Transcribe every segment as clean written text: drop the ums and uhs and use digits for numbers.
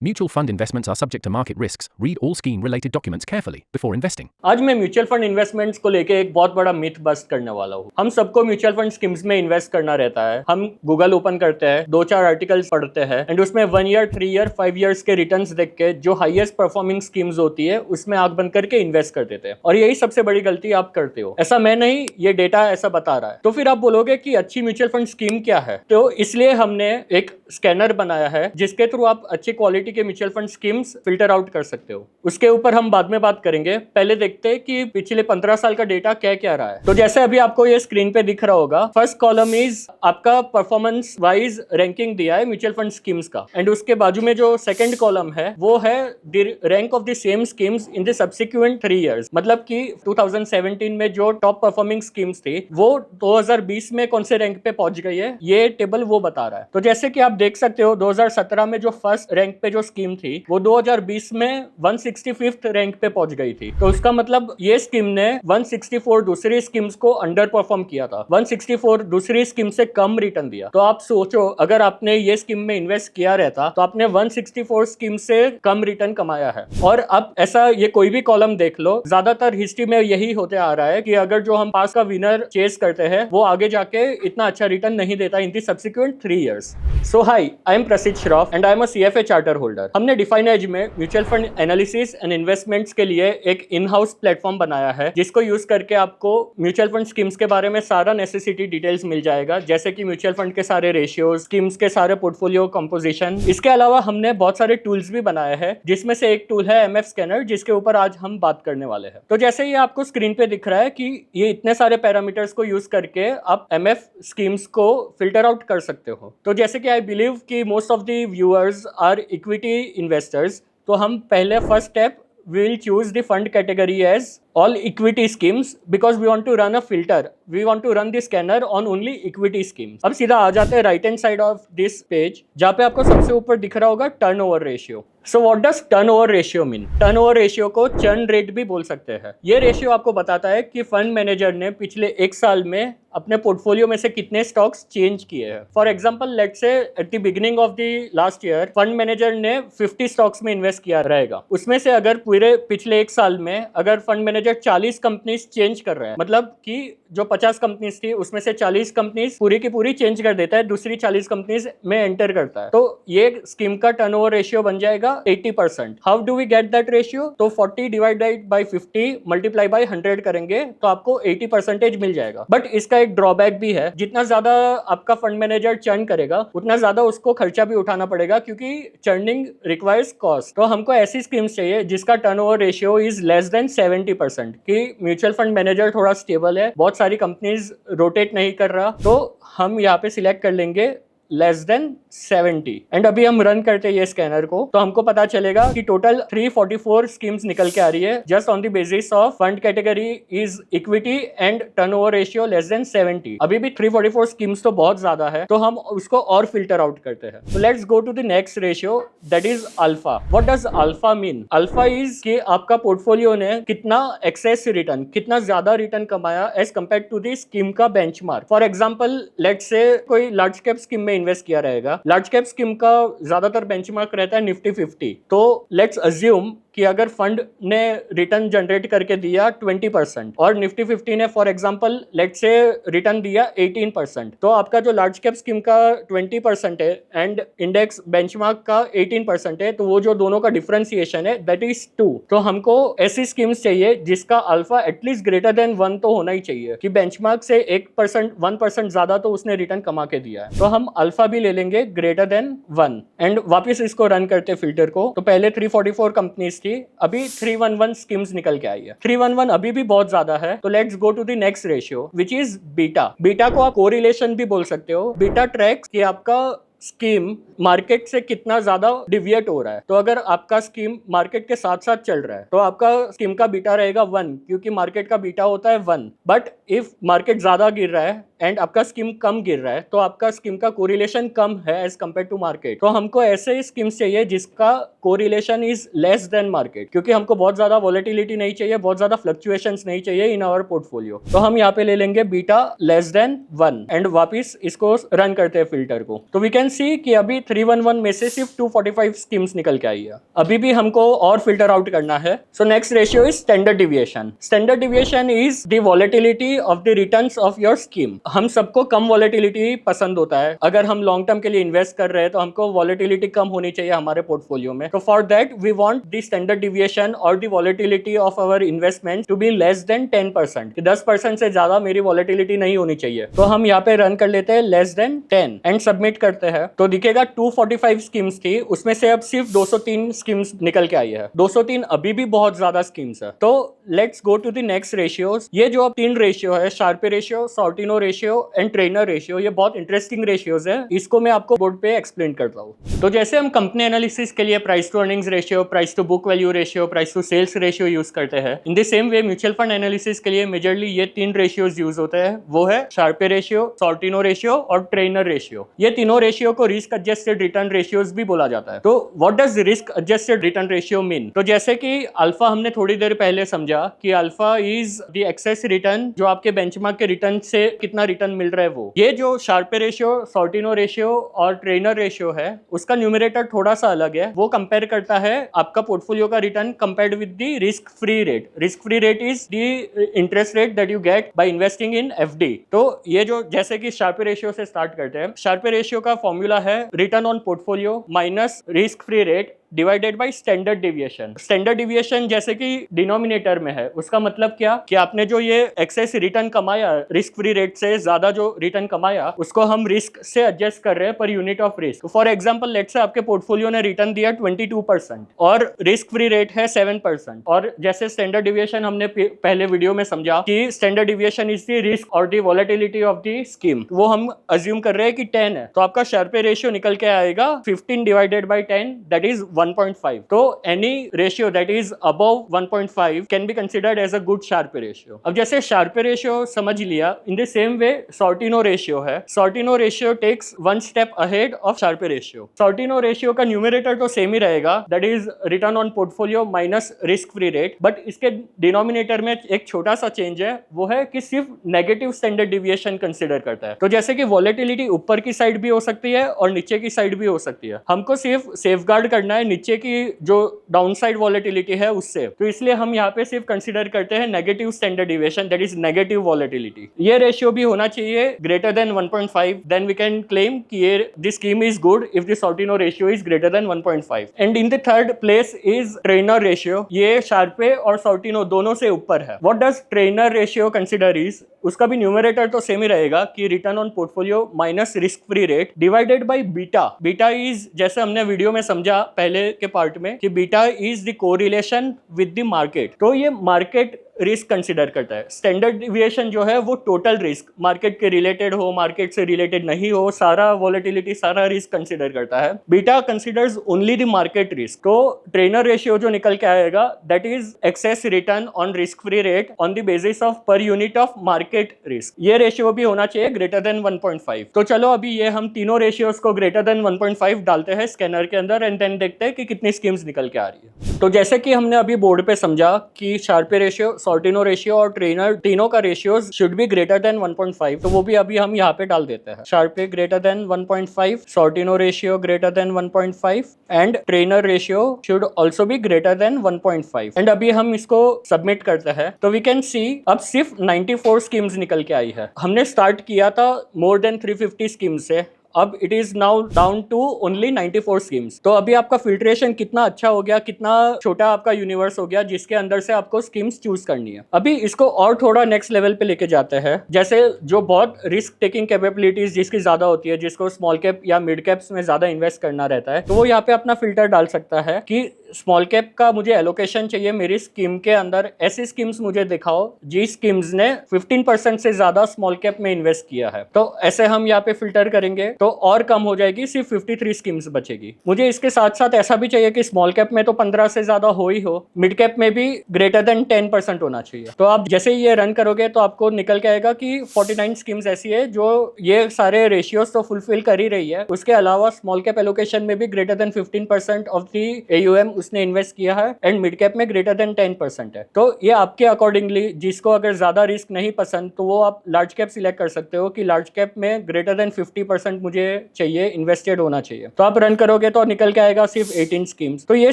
Mutual fund investments are subject to market risks. Read all scheme-related documents carefully before investing. आज मैं mutual fund investments को लेके एक बहुत बड़ा मिथ बस्ट करने वाला हूँ। हम सबको म्यूचुअल फंड स्कीम्स में इन्वेस्ट करना रहता है। हम गूगल ओपन करते हैं, 2-4 आर्टिकल्स पढ़ते हैं एंड उसमें 1 ईयर, 3 ईयर, 5 ईयर्स के रिटर्न्स देख के जो हाईएस्ट परफॉर्मिंग स्कीम्स होती है उसमें आंख बंद करके इन्वेस्ट कर देते हैं और यही सबसे बड़ी गलती आप करते हो। ऐसा मैं नहीं, ये डेटा ऐसा बता रहा है। तो फिर आप बोलोगे कि अच्छी म्यूचुअल फंड स्कीम क्या है, तो इसलिए हमने एक स्कैनर बनाया है जिसके थ्रू आप अच्छी क्वालिटी के mutual fund schemes filter out कर सकते हो। उसके ऊपर हम बाद में बात करेंगे। पहले देखते हैं कि पिछले 15 साल का डेटा क्या क्या रहा है। तो जैसे अभी आपको ये स्क्रीन पे दिख रहा होगा, फर्स्ट कॉलम इज आपका परफॉर्मेंस वाइज रैंकिंग दिया है म्यूचुअल फंड स्कीम्स का एंड उसके बाजू में जो सेकंड कॉलम है वो है the rank of the same schemes in the subsequent 3 years. मतलब कि 2017 में जो टॉप परफॉर्मिंग स्कीम्स थी वो 2020 में कौन से रैंक पे पहुंच गई है, ये टेबल वो बता रहा है। तो जैसे कि आप देख सकते हो 2017 में जो फर्स्ट रैंक पे जो स्कीम थी वो 2020 में 165th रैंक पे पहुंच गई थी। तो उसका मतलब ये स्कीम ने 164 दूसरी स्कीम्स को अंडर परफॉर्म किया था, 164 दूसरी स्कीम से कम रिटर्न दिया। तो आप सोचो अगर आपने ये स्कीम में इन्वेस्ट किया रहता तो आपने 164 स्कीम से कम रिटर्न कमाया है। और अब ऐसा ये कोई भी कॉलम देख लो, ज्यादातर हिस्ट्री में यही होते आ रहा है कि अगर जो हम पास का विनर चेस करते हैं वो आगे जाके इतना अच्छा रिटर्न नहीं देता in the subsequent 3 years. So hi, I am Prasiddh Shroff and I am a CFA charter holder. हमने डिफाइन एज में mutual fund analysis and investments के लिए एक इन हाउस प्लेटफॉर्म बनाया है जिसको यूज करके आपको म्यूचुअल फंड स्कीम्स के बारे में सारा नेसेसिटी डिटेल्स मिल जाएगा, जैसे कि म्यूचुअल फंड के सारे रेशियोज, स्कीम्स के सारे पोर्टफोलियो कंपोजिशन। इसके अलावा हमने बहुत सारे टूल्स भी बनाए हैं जिसमें से एक टूल है MF स्कैनर, जिसके ऊपर आज हम बात करने वाले हैं। तो जैसे ये आपको स्क्रीन पे दिख रहा है कि ये इतने सारे पैरामीटर्स को यूज करके आप MF स्कीम्स को फिल्टर आउट कर सकते हो। तो जैसे कि आई बिलीव कि most of the viewers are equity investors, तो हम पहले first step we will choose the fund category as all equity schemes because we want to run a filter. We want to run the scanner on only equity schemes. अब सीधा आ जाते हैं right hand side of this page, जहाँ पे आपको सबसे ऊपर दिख रहा होगा turnover ratio. So what does turnover ratio mean? Turnover ratio को चर्न रेट भी बोल सकते हैं। ये रेशियो आपको बताता है कि फंड मैनेजर ने पिछले 1 साल में अपने पोर्टफोलियो में से कितने स्टॉक्स चेंज किए हैं। फॉर एग्जांपल लेट्स से at the beginning of the last year fund manager ने 50 स्टॉक्स में इन्वेस्ट किया रहेगा। उसमें से अगर पूरे पिछले 1 साल में अगर फंड मैनेजर 40 कंपनीज चेंज कर रहे हैं, मतलब कि जो 50 कंपनीज थी उसमें से 40 कंपनीज पूरी की पूरी चेंज कर देता है, दूसरी 40 कंपनीज में एंटर करता है, तो ये स्कीम का टर्नओवर रेशियो बन जाएगा 80%। How do we get that ratio? तो 40 डिवाइडेड बाई 50 मल्टीप्लाई बाई 100 करेंगे तो आपको 80% मिल जाएगा। बट इसका एक ड्रॉबैक भी है, जितना ज्यादा आपका फंड मैनेजर चर्न करेगा उतना ज्यादा उसको खर्चा भी उठाना पड़ेगा क्योंकि चर्निंग रिक्वायर्स कॉस्ट। तो हमको ऐसी स्कीम्स चाहिए जिसका turnover ratio is less than 70%, कि म्यूचुअल फंड मैनेजर थोड़ा स्टेबल है, बहुत सारी कंपनीज रोटेट नहीं कर रहा, तो हम यहाँ पे सिलेक्ट कर लेंगे लेस देन 70 एंड अभी हम रन करते हैं ये स्कैनर को तो हमको पता चलेगा कि टोटल 344 स्कीम्स निकल के आ रही है just on the basis of fund category is equity and turnover ratio less than 70। अभी भी 344 स्कीम्स तो बहुत ज्यादा है, तो हम उसको और फिल्टर आउट करते हैं। तो let's go to the next ratio, that is alpha. What does alpha mean? Alpha is कि आपका पोर्टफोलियो ने कितना एक्सेस रिटर्न, कितना ज्यादा रिटर्न कमाया as compare to the scheme का benchmark. For example let's say कोई लार्ज कैप स्कीम में इन्वेस्ट किया रहेगा, लार्ज कैप स्कीम का ज्यादातर बेंचमार्क रहता है निफ्टी 50। तो लेट्स अज्यूम कि अगर फंड ने रिटर्न जनरेट करके दिया 20% और निफ्टी 50 ने फॉर एग्जांपल लेट्स से रिटर्न दिया 18%, तो आपका जो लार्ज कैप स्कीम का 20% है एंड इंडेक्स बेंचमार्क का 18% है, तो वो जो दोनों का डिफरेंशिएशन है दैट इज 2। तो हमको ऐसी स्कीम्स चाहिए जिसका अल्फा एटलीस्ट ग्रेटर देन 1 तो होना ही चाहिए, कि बेंचमार्क से 1% ज्यादा तो उसने रिटर्न कमा के दिया है। तो हम अल्फा भी ले लेंगे ग्रेटर देन 1 एंड वापिस इसको रन करते फिल्टर को। तो पहले 344 कंपनीज, अभी 311 स्कीम्स निकल के आई है। 311 अभी भी बहुत ज्यादा है, तो let's go to the next ratio which is beta. Beta को आप कोरिलेशन भी बोल सकते हो। बीटा ट्रैक्स कि आपका स्कीम मार्केट से कितना ज्यादा डिविएट हो रहा है। तो अगर आपका स्कीम मार्केट के साथ साथ चल रहा है तो आपका स्कीम का बीटा रहेगा 1, क्योंकि मार्केट का बीटा होता है 1। बट इफ मार्केट ज्यादा गिर रहा है एंड आपका स्कीम कम गिर रहा है तो आपका स्कीम का कोरिलेशन कम है एज कम्पेयर टू मार्केट, तो हमको ऐसे स्कीम्स चाहिए जिसका correlation is less than market, क्योंकि हमको बहुत ज्यादा वॉलेटिलिटी नहीं चाहिए, बहुत ज्यादा फ्लक्चुएशंस नहीं चाहिए इन आवर पोर्टफोलियो। तो हम यहाँ पे ले लेंगे बीटा लेस देन 1 एंड वापिस इसको रन करते हैं फिल्टर को। तो वी कैन सी कि अभी 311 में से सिर्फ 245 स्कीम्स निकल के आई है। अभी भी हमको और फिल्टर आउट करना है। So next ratio is standard deviation. Standard deviation is the volatility of the returns of your scheme. हम सबको कम वॉलेटिलिटी पसंद होता है। अगर हम लॉन्ग टर्म के लिए इन्वेस्ट कर रहे हैं तो हमको वॉलेटिलिटी कम होनी चाहिए हमारे पोर्टफोलियो में। तो for that we want the standard deviation और the volatility of our investment to be less than 10%। 10% से ज्यादा मेरी वॉलेटिलिटी नहीं होनी चाहिए। तो हम यहाँ पे रन कर लेते हैं लेस देन 10 एंड सबमिट करते हैं। तो दिखेगा 245 स्कीम्स थी, उसमें से अब सिर्फ 203 स्कीम्स निकल के आई है। 203 अभी भी बहुत ज्यादा स्कीम्स है। तो let's go to the next ratios. ये जो अब 3 रेशियो है, Sharpe ratio, Sortino ratio and Treynor ratio, ये बहुत इंटरेस्टिंग रेशियोज है। इसको मैं आपको बोर्ड पे एक्सप्लेन करता हूँ। तो जैसे हम कंपनी एनालिसिस के लिए price to earnings ratio, price to book value ratio, price to sales ratio use करते हैं, in the same way mutual fund analysis के लिए मेजरली ये 3 रेशियोज यूज होते हैं। वो है शार्पे रेशियो, सॉर्टिनो रेशियो और ट्रेनर रेशियो। ये तीनों रेशियो को रिस्क एडजस्टेड रिटर्न रेशियोज भी बोला जाता है। तो what does risk adjusted return ratio mean? तो जैसे कि अल्फा हमने थोड़ी देर पहले समझा कि alpha is the excess return, जो आपके बेंचमार्क के रिटर्न से कितना रिटर्न मिल रहा है वो। ये जो शार्पे रेशियो, सॉर्टिनो रेशियो और ट्रेनर रेशियो है, उसका न्यूमरेटर थोड़ा सा अलग है। वो कंपेयर करता है आपका पोर्टफोलियो का return compared with the risk free rate. Risk free rate is the interest rate that you get by investing in FD. तो ये जो जैसे कि शार्पे रेशियो से स्टार्ट करते हैं, शार्पे रेशियो का फॉर्मूला है return on portfolio minus risk free rate divided by standard deviation. Standard deviation जैसे कि डिनोमिनेटर में है, उसका मतलब क्या कि आपने जो ये एक्सेस रिटर्न कमाया, रिस्क फ्री रेट से ज्यादा जो रिटर्न कमाया, उसको हम रिस्क से एडजस्ट कर रहे हैं पर unit of risk. For example let's से आपके पोर्टफोलियो ने रिटर्न दिया 22% और रिस्क फ्री रेट है 7%। और जैसे स्टैंडर्ड डिविएशन हमने पहले वीडियो में समझा कि standard deviation is the risk और the volatility of the scheme, वो हम अज्यूम कर रहे हैं कि 10 है। तो आपका शार्पे रेशियो निकल के आएगा 15 डिवाइडेड बाय 10 दैट इज 1.5. तो any ratio that is above 1.5 can be considered as a good Sharpe ratio. अब जैसे Sharpe ratio समझ लिया, in the same way Sortino ratio है। Sortino ratio takes one step ahead of Sharpe ratio. Sortino ratio का numerator तो same ही रहेगा, that is return on portfolio minus risk free rate, but इसके denominator में एक छोटा सा change है, वो है कि सिर्फ negative standard deviation consider करता है। तो जैसे कि volatility ऊपर की साइड भी हो सकती है और नीचे की साइड भी हो सकती है, हमको सिर्फ safeguard करना है नीचे की जो डाउनसाइड वॉलेटिलिटी है उससे। तो इसलिए हम यहाँ पे सिर्फ कंसीडर करते हैं negative standard deviation, that is negative volatility. ये रेशियो भी होना चाहिए greater than 1.5, then we can claim कि ये this scheme is good if the Sortino ratio is greater than 1.5। And in the third place is Treynor ratio. ये Sharpe और Sortino दोनों से ऊपर है। What does Treynor ratio consider is, उसका भी न्यूमरेटर तो सेम ही रहेगा कि return on portfolio minus risk free rate divided by beta. Beta is, जैसे हमने वीडियो में समझा पहले के पार्ट में, कि beta is the correlation with the market. तो ये मार्केट रिस्क कंसीडर करता है। स्टैंडर्ड डिविएशन जो है वो टोटल रिस्क, मार्केट के रिलेटेड हो, मार्केट से रिलेटेड नहीं हो, सारा वॉलेटिलिटी, सारा रिस्क कंसीडर करता है। Beta considers only the market risk. तो ट्रेनर रेशियो जो निकल के आएगा that is excess return on risk free rate on the basis of per unit of market risk. ये रेशियो भी होना चाहिए ग्रेटर देन 1.5। तो चलो अभी ये हम तीनों रेशियोज को ग्रेटर देन 1.5 डालते हैं स्कैनर के अंदर एंड देन देखते हैं कि कितनी स्कीम्स निकल के आ रही है। तो जैसे कि हमने अभी बोर्ड पे समझा कि शार्पे रेशियो, सॉर्टिनो रेशियो और ट्रेनर, तीनों का ratios should be greater than 1.5। तो वो भी अभी हम यहाँ पे डाल देते हैं। Sharpe greater than 1.5, Sortino ratio greater than 1.5 and Treynor ratio should also be greater than 1.5। And अभी हम इसको सबमिट करते हैं तो वी कैन सी अब सिर्फ 94 स्कीम्स निकल के आई है। हमने स्टार्ट किया था मोर देन 350 स्कीम्स से, अब it is now down to only 94 schemes. तो अभी आपका फिल्ट्रेशन कितना अच्छा हो गया, कितना छोटा आपका यूनिवर्स हो गया जिसके अंदर से आपको स्कीम्स चूज करनी है। अभी इसको और थोड़ा नेक्स्ट लेवल पे लेके जाते हैं। जैसे जो बहुत रिस्क टेकिंग कैपेबिलिटीज जिसकी ज्यादा होती है, जिसको स्मॉल कैप या मिड कैप्स में ज्यादा इन्वेस्ट करना रहता है, तो वो यहाँ पे अपना फिल्टर डाल सकता है कि स्मॉल कैप का मुझे एलोकेशन चाहिए मेरी स्कीम के अंदर, ऐसी स्कीम्स मुझे दिखाओ जी स्कीम्स ने 15% से ज्यादा स्मॉल कैप में इन्वेस्ट किया है। तो ऐसे हम यहाँ पे फिल्टर करेंगे तो और कम हो जाएगी, सिर्फ 53 स्कीम्स बचेगी। मुझे इसके साथ साथ ऐसा भी चाहिए कि स्मॉल कैप में तो 15 से ज्यादा हो ही हो, मिड कैप में भी ग्रेटर देन 10% होना चाहिए। तो आप जैसे ही ये रन करोगे तो आपको निकल के आएगा कि 49 स्कीम्स ऐसी है जो ये सारे रेशियोज तो फुलफिल कर ही रही है, उसके अलावा स्मॉल कैप एलोकेशन में भी greater than 15% of the AUM उसने इन्वेस्ट किया है, एंड मिड कैप में ग्रेटर देन 10% है। तो ये आपके अकॉर्डिंगली, जिसको अगर ज्यादा रिस्क नहीं पसंद तो वो आप लार्ज कैप सिलेक्ट कर सकते हो कि लार्ज कैप में ग्रेटर देन 50% मुझे चाहिए, इन्वेस्टेड होना चाहिए। तो आप रन करोगे तो निकल के आएगा सिर्फ 18 स्कीम्स। तो ये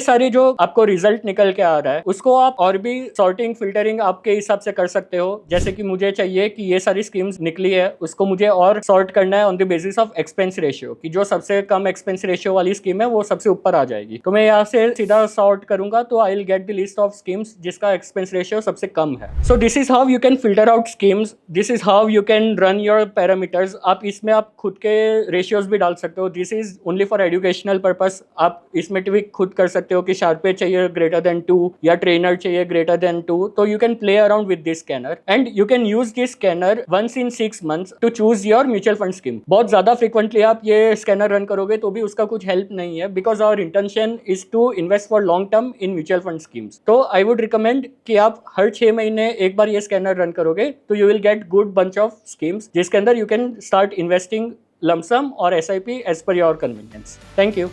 सारी जो आपको रिजल्ट निकल के आ रहा है उसको आप और भी सॉर्टिंग फिल्टरिंग आपके हिसाब से कर सकते हो। जैसे कि मुझे चाहिए कि ये सारी स्कीम्स निकली है, उसको मुझे और सॉर्ट करना है on the basis of expense ratio, कि जो सबसे कम एक्सपेंस रेशियो वाली स्कीम है वो सबसे ऊपर आ जाएगी। तो मैं यहाँ से सीधा सॉर्ट करूंगा तो I will get the list of schemes जिसका एक्सपेंस रेशियो सबसे कम है। So this is how you can filter out schemes, this is how you can run your parameters. आप इसमें आप खुद के रेशियोज भी डाल सकते हो, this is only for educational purpose. आप इसमें भी खुद कर सकते हो कि शार्पे चाहिए ग्रेटर देन 2 या ट्रेनर चाहिए ग्रेटर देन 2। तो you can play around with this scanner and you can use this scanner once in 6 months to choose your mutual fund scheme. बहुत ज्यादा फ्रिक्वेंटली आप ये स्कैनर रन करोगे तो भी उसका कुछ हेल्प नहीं है, because our intention is to invest for long term in mutual fund schemes. तो आई वुड रिकमेंड कि आप हर 6 महीने एक बार ये स्कैनर रन करोगे तो you will get good bunch of schemes जिसके अंदर you can start investing lump sum or SIP as per your convenience. Thank you.